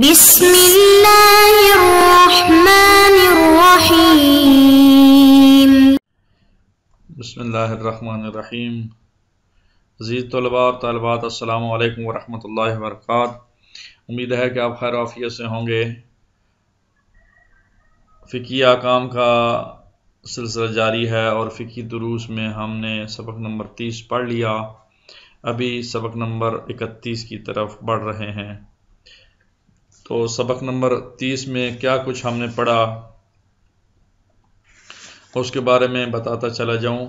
بسم اللہ الرحمن الرحیم۔ بسم اللہ الرحمن الرحیم۔ عزیز طلباء اور طالبات، السلام علیکم ورحمۃ اللہ وبرکاتہ۔ امید ہے کہ آپ خیر عافیت سے ہوں گے۔ فقہی احکام کا سلسلہ جاری ہے اور فقہی دروس میں ہم نے سبق نمبر 30 پڑھ لیا، ابھی سبق نمبر 31 کی طرف بڑھ رہے ہیں۔ تو سبق نمبر 30 میں کیا کچھ ہم نے پڑھا اس کے بارے میں بتاتا چلا جاؤں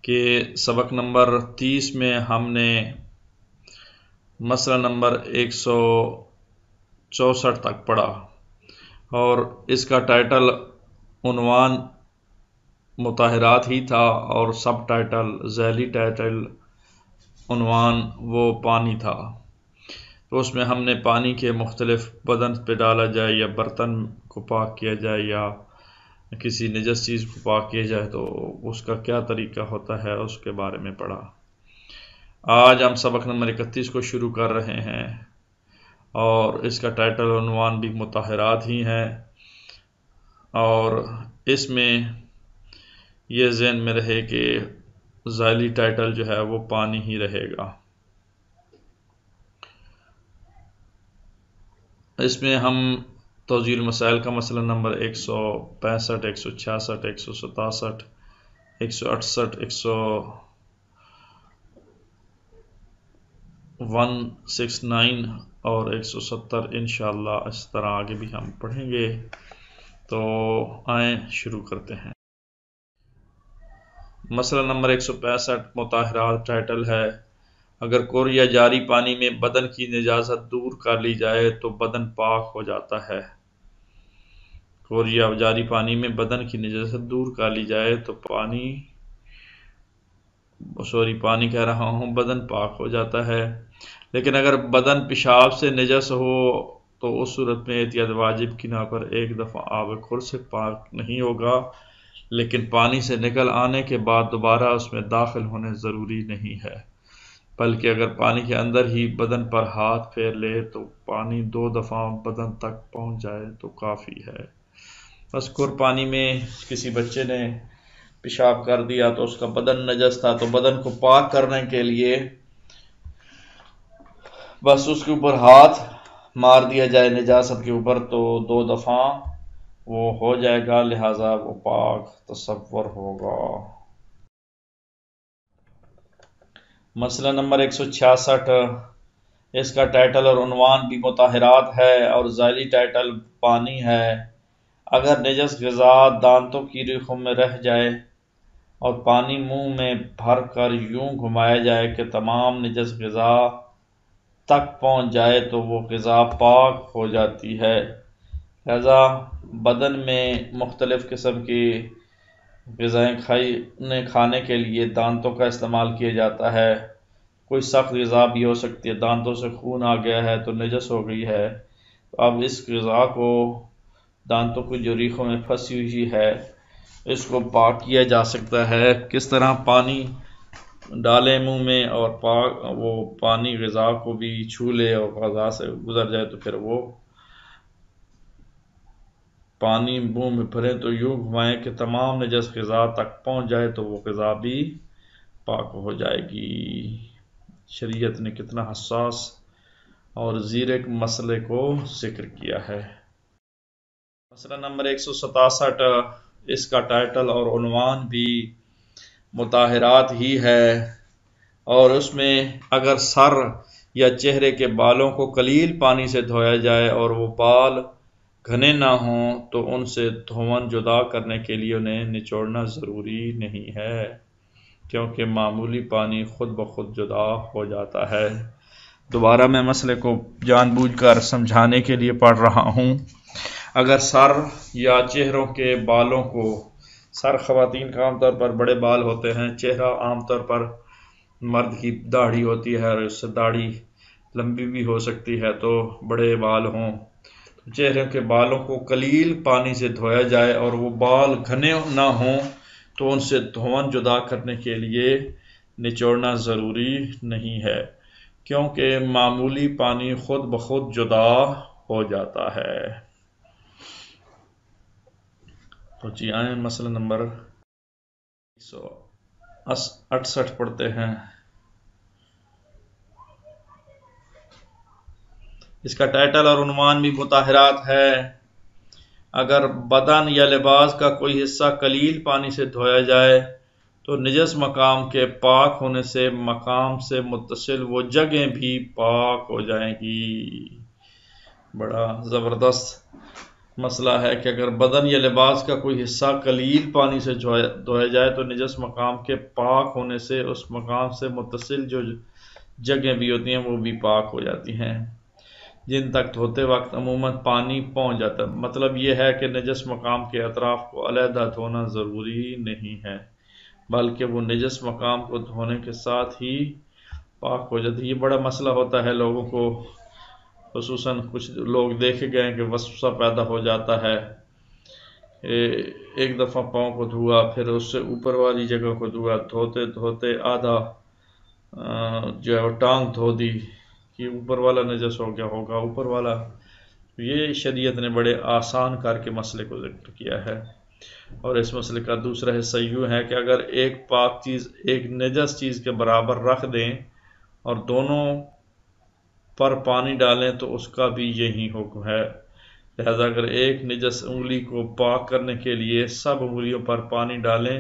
کہ سبق نمبر 30 میں ہم نے مسئلہ نمبر 164 تک پڑھا اور اس کا ٹائٹل عنوان مطہرات ہی تھا اور سب ٹائٹل ذیلی ٹائٹل عنوان وہ پانی تھا۔ تو اس میں ہم نے پانی کے مختلف بدن پہ ڈالا جائے یا برتن کو پاک کیا جائے یا کسی نجس چیز کو پاک کیا جائے تو اس کا کیا طریقہ ہوتا ہے اس کے بارے میں پڑھا۔ آج ہم سبق نمبر 31 کو شروع کر رہے ہیں اور اس کا ٹائٹل عنوان بھی مطہرات ہی ہے، اور اس میں یہ ذہن میں رہے کہ ذیلی ٹائٹل جو ہے وہ پانی ہی رہے گا۔ اس میں ہم توضیح المسائل کا مسئلہ نمبر 165، 166، 167، 168، 169 اور 170 انشاءاللہ اس طرح آگے بھی ہم پڑھیں گے۔ تو آئیں شروع کرتے ہیں۔ مسئلہ نمبر 165 مطہرات ٹائٹل ہے: اگر کور یا جاری پانی میں بدن کی نجاست دور کر لی جائے تو بدن پاک ہو جاتا ہے۔ کور یا جاری پانی میں بدن کی نجاست دور کر لی جائے تو بدن پاک ہو جاتا ہے، لیکن اگر بدن پیشاب سے نجس ہو تو اس صورت میں احتیاط واجب کی بنا پر ایک دفعہ آب خور سے پاک نہیں ہوگا، لیکن پانی سے نکل آنے کے بعد دوبارہ اس میں داخل ہونے ضروری نہیں ہے، بلکہ اگر پانی کے اندر ہی بدن پر ہاتھ پھیر لے تو پانی 2 دفعہ بدن تک پہنچ جائے تو کافی ہے۔ مذکور پانی میں کسی بچے نے پیشاب کر دیا تو اس کا بدن نجس تھا، تو بدن کو پاک کرنے کے لیے بس اس کے اوپر ہاتھ مار دیا جائے نجاست کے اوپر تو 2 دفعہ وہ ہو جائے گا، لہذا وہ پاک تصور ہوگا۔ مسئلہ نمبر 166، اس کا ٹائٹل اور عنوان بھی مطہرات ہے اور ذیلی ٹائٹل پانی ہے۔ اگر نجس غذا دانتوں کی ریخوں میں رہ جائے اور پانی منہ میں بھر کر یوں گھمایا جائے کہ تمام نجس غذا تک پہنچ جائے تو وہ غذا پاک ہو جاتی ہے۔ لہذا بدن میں مختلف قسم کی غذائیں کھانے کے لیے دانتوں کا استعمال کیا جاتا ہے۔ کوئی سخت غذا بھی ہو سکتی ہے، دانتوں سے خون آ گیا ہے تو نجس ہو گئی ہے، تو اب اس غذا کو دانتوں کی جو ریخوں میں پھنسی ہوئی ہے اس کو پاک کیا جا سکتا ہے۔ کس طرح؟ پانی ڈالے منہ میں اور وہ پانی غذا کو بھی چھو لے اور غذا سے گزر جائے تو پھر وہ پانی منہ میں بھرے تو یوں گھمائیں کہ تمام نجس غذا تک پہنچ جائے تو وہ غذا بھی پاک ہو جائے گی۔ شریعت نے کتنا حساس اور زیرک مسئلے کو ذکر کیا ہے۔ مسئلہ نمبر 167، اس کا ٹائٹل اور عنوان بھی مطہرات ہی ہے اور اس میں اگر سر یا چہرے کے بالوں کو قلیل پانی سے دھویا جائے اور وہ بال گھنے نہ ہوں تو ان سے دھون جدا کرنے کے لیے انہیں نچوڑنا ضروری نہیں ہے، کیونکہ معمولی پانی خود بخود جدا ہو جاتا ہے۔ دوبارہ میں مسئلے کو جان بوجھ کر سمجھانے کے لیے پڑھ رہا ہوں۔ اگر سر یا چہروں کے بالوں کو، سر خواتین کا عام طور پر بڑے بال ہوتے ہیں، چہرہ عام طور پر مرد کی داڑھی ہوتی ہے اور اس سے داڑھی لمبی بھی ہو سکتی ہے تو بڑے بال ہوں، تو چہرے کے بالوں کو قلیل پانی سے دھویا جائے اور وہ بال گھنے نہ ہوں تو ان سے دھون جدا کرنے کے لیے نچوڑنا ضروری نہیں ہے، کیونکہ معمولی پانی خود بخود جدا ہو جاتا ہے۔ تو جی آئیں مسئلہ نمبر 168 پڑھتے ہیں۔ اس کا ٹائٹل اور عنوان بھی مطہرات ہے۔ اگر بدن یا لباس کا کوئی حصہ قلیل پانی سے دھویا جائے تو نجس مقام کے پاک ہونے سے مقام سے متصل وہ جگہیں بھی پاک ہو جائیں گی۔ بڑا زبردست مسئلہ ہے کہ اگر بدن یا لباس کا کوئی حصہ قلیل پانی سے دھویا جائے تو نجس مقام کے پاک ہونے سے اس مقام سے متصل جو جگہیں بھی ہوتی ہیں وہ بھی پاک ہو جاتی ہیں، جن تک دھوتے وقت عموماً پانی پہنچ جاتا ہے۔ مطلب یہ ہے کہ نجس مقام کے اطراف کو علیحدہ دھونا ضروری نہیں ہے، بلکہ وہ نجس مقام کو دھونے کے ساتھ ہی پاک ہو جاتی ہے۔ یہ بڑا مسئلہ ہوتا ہے لوگوں کو، خصوصاً کچھ لوگ دیکھے گئے کہ وسوسہ پیدا ہو جاتا ہے، ایک دفعہ پاؤں کو دھوا پھر اس سے اوپر والی جگہ کو دھوا، دھوتے دھوتے آدھا جو ہے وہ ٹانگ دھو دی کہ اوپر والا نجس ہو گیا ہوگا اوپر والا۔ یہ شریعت نے بڑے آسان کر کے مسئلے کو ذکر کیا ہے۔ اور اس مسئلے کا دوسرا حصہ یوں ہے کہ اگر ایک پاک چیز ایک نجس چیز کے برابر رکھ دیں اور دونوں پر پانی ڈالیں تو اس کا بھی یہی حکم ہے۔ لہذا اگر ایک نجس انگلی کو پاک کرنے کے لیے سب انگلیوں پر پانی ڈالیں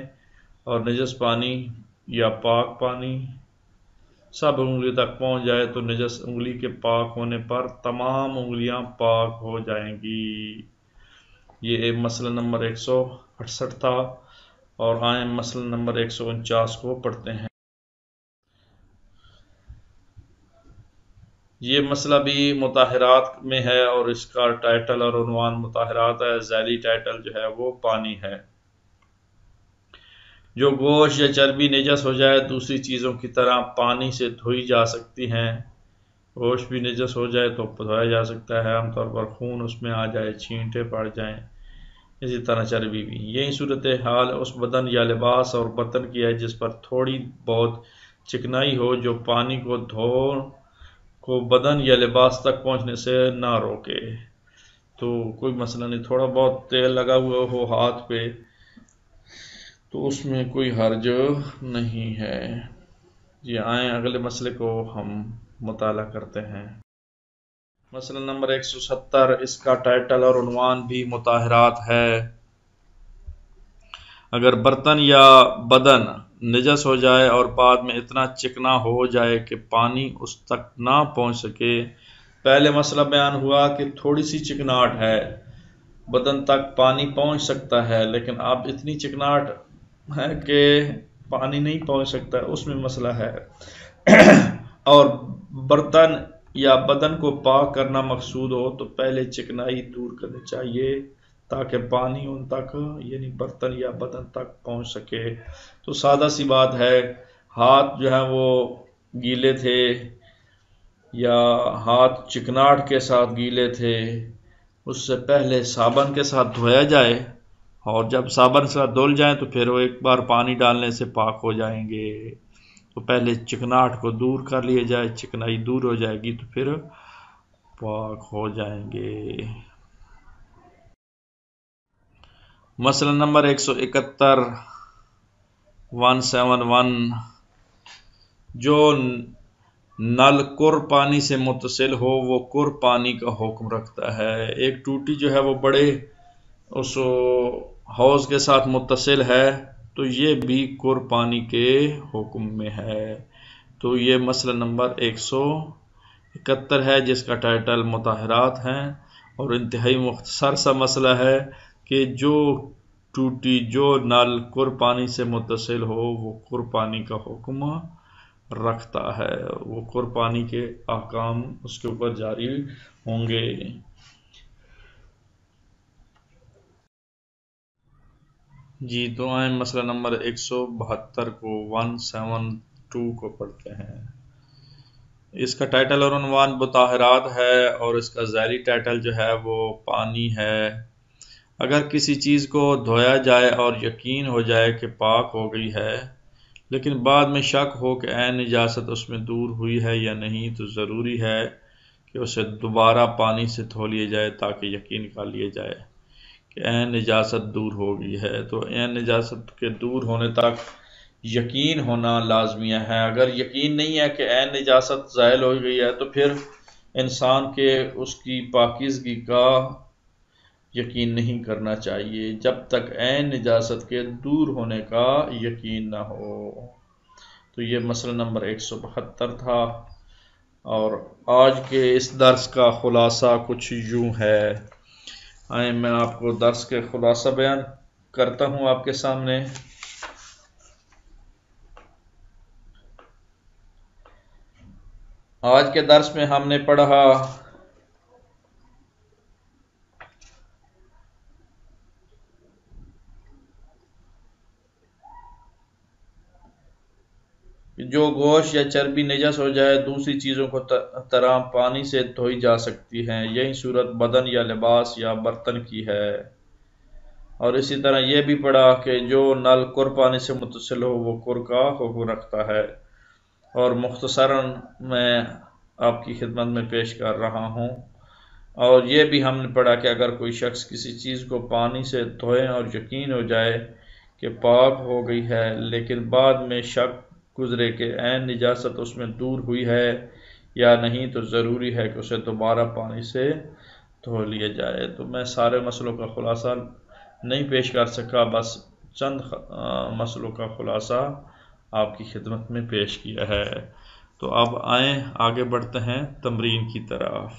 اور نجس پانی یا پاک پانی سب انگلیوں تک پہنچ جائے تو نجس انگلی کے پاک ہونے پر تمام انگلیاں پاک ہو جائیں گی۔ یہ مسئلہ نمبر 168 تھا، اور آئیں مسئلہ نمبر 149 کو پڑھتے ہیں۔ یہ مسئلہ بھی مطہرات میں ہے اور اس کا ٹائٹل اور عنوان مطہرات ہے، ذیلی ٹائٹل جو ہے وہ پانی ہے۔ جو گوشت یا چربی نجس ہو جائے دوسری چیزوں کی طرح پانی سے دھوئی جا سکتی ہیں۔ گوشت بھی نجس ہو جائے تو دھویا جا سکتا ہے، عام طور پر خون اس میں آ جائے، چھینٹے پڑ جائیں، اسی طرح چربی بھی۔ یہی صورتحال اس بدن یا لباس اور برتن کی ہے جس پر تھوڑی بہت چکنائی ہو جو پانی کو بدن یا لباس تک پہنچنے سے نہ روکے۔ تو کوئی مسئلہ نہیں، تھوڑا بہت تیل لگا ہوا ہو ہاتھ پہ تو اس میں کوئی حرج نہیں ہے۔ جی آئیں اگلے مسئلے کو ہم مطالعہ کرتے ہیں۔ مسئلہ نمبر 170، اس کا ٹائٹل اور عنوان بھی مطہرات ہے۔ اگر برتن یا بدن نجس ہو جائے اور بعد میں اتنا چکنا ہو جائے کہ پانی اس تک نہ پہنچ سکے، پہلے مسئلہ بیان ہوا کہ تھوڑی سی چکناہٹ ہے، بدن تک پانی پہنچ سکتا ہے، لیکن اب اتنی چکناہٹ ہے کہ پانی نہیں پہنچ سکتا، اس میں مسئلہ ہے۔ اور برتن یا بدن کو پاک کرنا مقصود ہو تو پہلے چکنائی دور کرنی چاہیے تاکہ پانی ان تک یعنی برتن یا بدن تک پہنچ سکے۔ تو سادہ سی بات ہے، ہاتھ جو ہے وہ گیلے تھے یا ہاتھ چکناہٹ کے ساتھ گیلے تھے، اس سے پہلے صابن کے ساتھ دھویا جائے، اور جب صابن کے ساتھ دھل جائیں تو پھر وہ ایک بار پانی ڈالنے سے پاک ہو جائیں گے۔ تو پہلے چکناہٹ کو دور کر لیا جائے، چکنائی دور ہو جائے گی تو پھر پاک ہو جائیں گے۔ مسئلہ نمبر 171 171، جو نل کر پانی سے متصل ہو وہ کر پانی کا حکم رکھتا ہے۔ ایک ٹوٹی جو ہے وہ بڑے اس حوض کے ساتھ متصل ہے تو یہ بھی کر پانی کے حکم میں ہے۔ تو یہ مسئلہ نمبر 171 ہے جس کا ٹائٹل مطہرات ہیں، اور انتہائی مختصر سا مسئلہ ہے کہ جو ٹوٹی جو نل کر پانی سے متصل ہو وہ کر پانی کا حکم رکھتا ہے، وہ کر پانی کے احکام اس کے اوپر جاری ہوں گے۔ جی تو آئیں مسئلہ نمبر 172 کو 172 کو پڑھتے ہیں۔ اس کا ٹائٹل اور عنوان مطہرات ہے اور اس کا ذیلی ٹائٹل جو ہے وہ پانی ہے۔ اگر کسی چیز کو دھویا جائے اور یقین ہو جائے کہ پاک ہو گئی ہے لیکن بعد میں شک ہو کہ عین نجاست اس میں دور ہوئی ہے یا نہیں، تو ضروری ہے کہ اسے دوبارہ پانی سے دھو لیا جائے تاکہ یقین کر لیا جائے کہ عین نجاست دور ہو گئی ہے۔ تو عین نجاست کے دور ہونے تک یقین ہونا لازمی ہے۔ اگر یقین نہیں ہے کہ عین نجاست زائل ہو گئی ہے تو پھر انسان کے اس کی پاکیزگی کا یقین نہیں کرنا چاہیے جب تک عین نجاست کے دور ہونے کا یقین نہ ہو۔ تو یہ مسئلہ نمبر 172 تھا، اور آج کے اس درس کا خلاصہ کچھ یوں ہے۔ آئیں میں آپ کو درس کے خلاصہ بیان کرتا ہوں آپ کے سامنے۔ آج کے درس میں ہم نے پڑھا جو گوشت یا چربی نجس ہو جائے دوسری چیزوں کو طرح پانی سے دھوئی جا سکتی ہیں، یہی صورت بدن یا لباس یا برتن کی ہے۔ اور اسی طرح یہ بھی پڑھا کہ جو نل کر پانی سے متصل ہو وہ کر کا حکم رکھتا ہے۔ اور مختصراً میں آپ کی خدمت میں پیش کر رہا ہوں۔ اور یہ بھی ہم نے پڑھا کہ اگر کوئی شخص کسی چیز کو پانی سے دھوئے اور یقین ہو جائے کہ پاک ہو گئی ہے لیکن بعد میں شک گزرے کہ عین نجاست اس میں دور ہوئی ہے یا نہیں تو ضروری ہے کہ اسے دوبارہ پانی سے دھو لیا جائے۔ تو میں سارے مسئلوں کا خلاصہ نہیں پیش کر سکا، بس چند مسئلوں کا خلاصہ آپ کی خدمت میں پیش کیا ہے۔ تو اب آئیں آگے بڑھتے ہیں تمرین کی طرف۔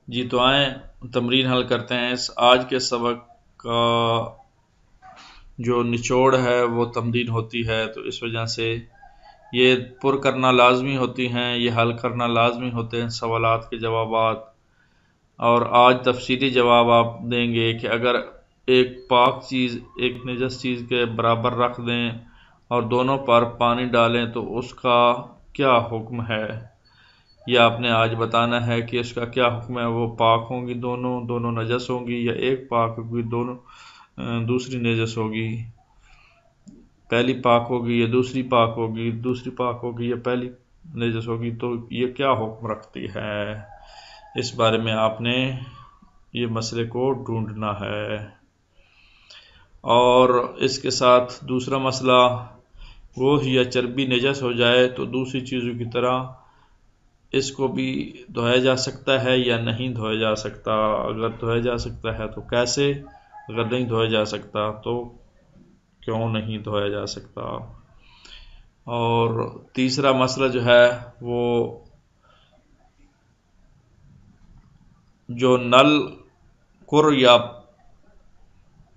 جی تو آئیں تمرین حل کرتے ہیں۔ اس آج کے سبق کا جو نچوڑ ہے وہ تمرین ہوتی ہے، تو اس وجہ سے یہ پر کرنا لازمی ہوتی ہیں، یہ حل کرنا لازمی ہوتے ہیں سوالات کے جوابات۔ اور آج تفصیلی جواب آپ دیں گے کہ اگر ایک پاک چیز ایک نجس چیز کے برابر رکھ دیں اور دونوں پر پانی ڈالیں تو اس کا کیا حکم ہے، یہ آپ نے آج بتانا ہے کہ اس کا کیا حکم ہے۔ وہ پاک ہوں گی دونوں نجس ہوں گی، یا ایک پاک ہوگی دوسری نجس ہوگی، پہلی پاک ہوگی یا دوسری پاک ہوگی، دوسری پاک ہوگی یا پہلی نجس ہوگی، تو یہ کیا حکم رکھتی ہے، اس بارے میں آپ نے یہ مسئلے کو ڈھونڈنا ہے۔ اور اس کے ساتھ دوسرا مسئلہ، گوشت یا چربی نجس ہو جائے تو دوسری چیزوں کی طرح اس کو بھی دھویا جا سکتا ہے یا نہیں دھویا جا سکتا، اگر دھویا جا سکتا ہے تو کیسے، اگر نہیں دھویا جا سکتا تو کیوں نہیں دھویا جا سکتا۔ اور تیسرا مسئلہ جو ہے وہ جو نل کر یا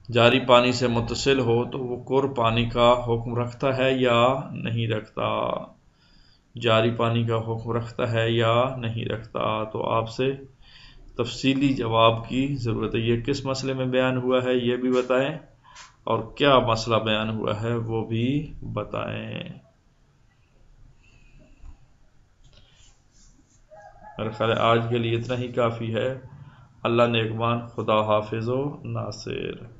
جاری پانی سے متصل ہو تو وہ کر پانی کا حکم رکھتا ہے یا نہیں رکھتا، جاری پانی کا حکم رکھتا ہے یا نہیں رکھتا۔ تو آپ سے تفصیلی جواب کی ضرورت ہے۔ یہ کس مسئلے میں بیان ہوا ہے یہ بھی بتائیں، اور کیا مسئلہ بیان ہوا ہے وہ بھی بتائیں۔ میرے خیال ہے آج کے لیے اتنا ہی کافی ہے۔ اللہ نگہبان، خدا حافظ و ناصر۔